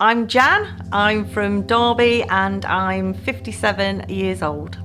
I'm Jan, I'm from Derby and I'm 57 years old.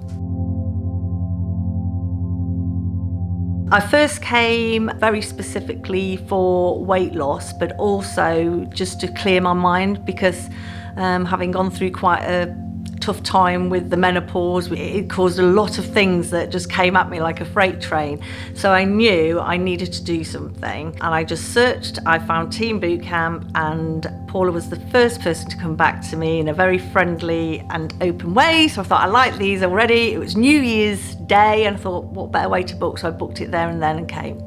I first came very specifically for weight loss, but also just to clear my mind because having gone through quite a tough time with the menopause, it caused a lot of things that just came at me like a freight train. So I knew I needed to do something, and I just searched. I found Team Bootcamp, and Paula was the first person to come back to me in a very friendly and open way. So I thought, I like these already. It was New Year's Day, and I thought, what better way to book? So I booked it there and then and came.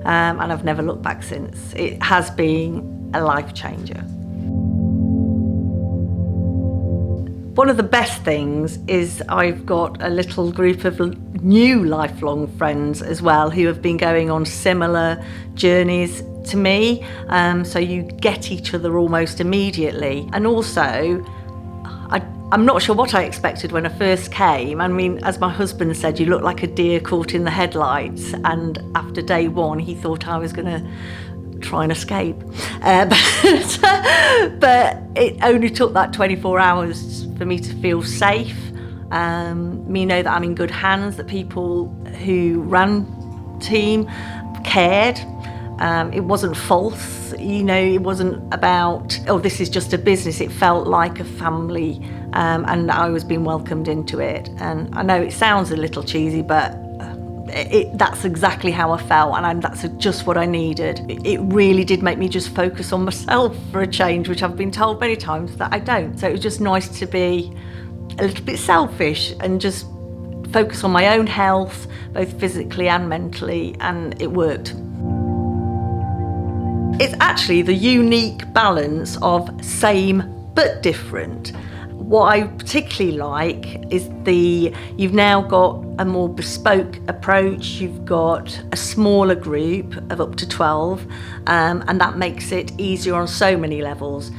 And I've never looked back since. It has been a life changer. One of the best things is I've got a little group of new lifelong friends as well who have been going on similar journeys to me. So you get each other almost immediately. And also, I'm not sure what I expected when I first came. I mean, as my husband said, you look like a deer caught in the headlights. And after day one, he thought I was going to try and escape. But it only took that 24 hours for me to feel safe, me know that I'm in good hands, that people who ran Team cared. It wasn't false, it wasn't about, oh, this is just a business. It felt like a family, and I was being welcomed into it. And I know it sounds a little cheesy, but that's exactly how I felt, and that's just what I needed. It really did make me just focus on myself for a change, which I've been told many times that I don't. So it was just nice to be a little bit selfish and just focus on my own health, both physically and mentally, and it worked. It's actually the unique balance of same but different. What I particularly like is you've now got a more bespoke approach, you've got a smaller group of up to 12, and that makes it easier on so many levels.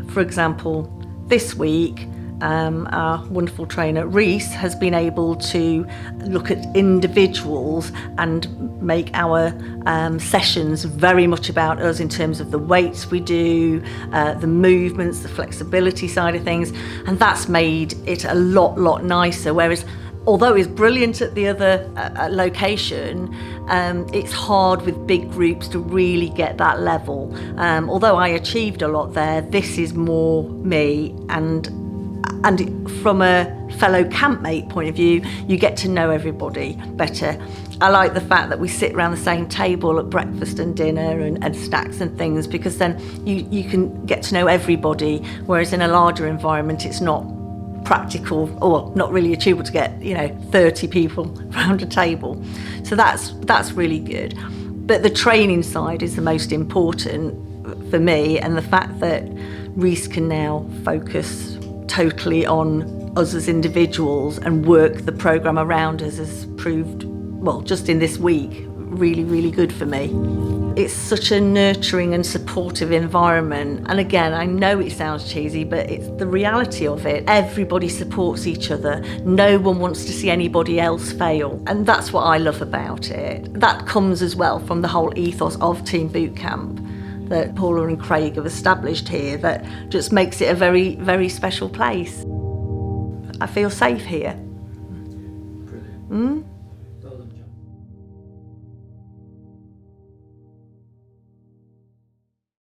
For example, this week, our wonderful trainer Reace has been able to look at individuals and make our sessions very much about us in terms of the weights we do, the movements, the flexibility side of things, and that's made it a lot nicer. Whereas although it's brilliant at the other location, it's hard with big groups to really get that level. Although I achieved a lot there, this is more me, and from a fellow campmate point of view, you get to know everybody better. I like the fact that we sit around the same table at breakfast and dinner and snacks and things, because then you can get to know everybody, whereas in a larger environment it's not practical or not really achievable to get 30 people around a table. So that's really good. But the training side is the most important for me, and the fact that Reace can now focus totally on us as individuals and work the programme around us has proved, well, just in this week, really good for me. It's such a nurturing and supportive environment, and again, I know it sounds cheesy, but it's the reality of it. Everybody supports each other. No one wants to see anybody else fail, and that's what I love about it. That comes as well from the whole ethos of Team Bootcamp that Paula and Craig have established here, that just makes it a very special place. I feel safe here. Brilliant.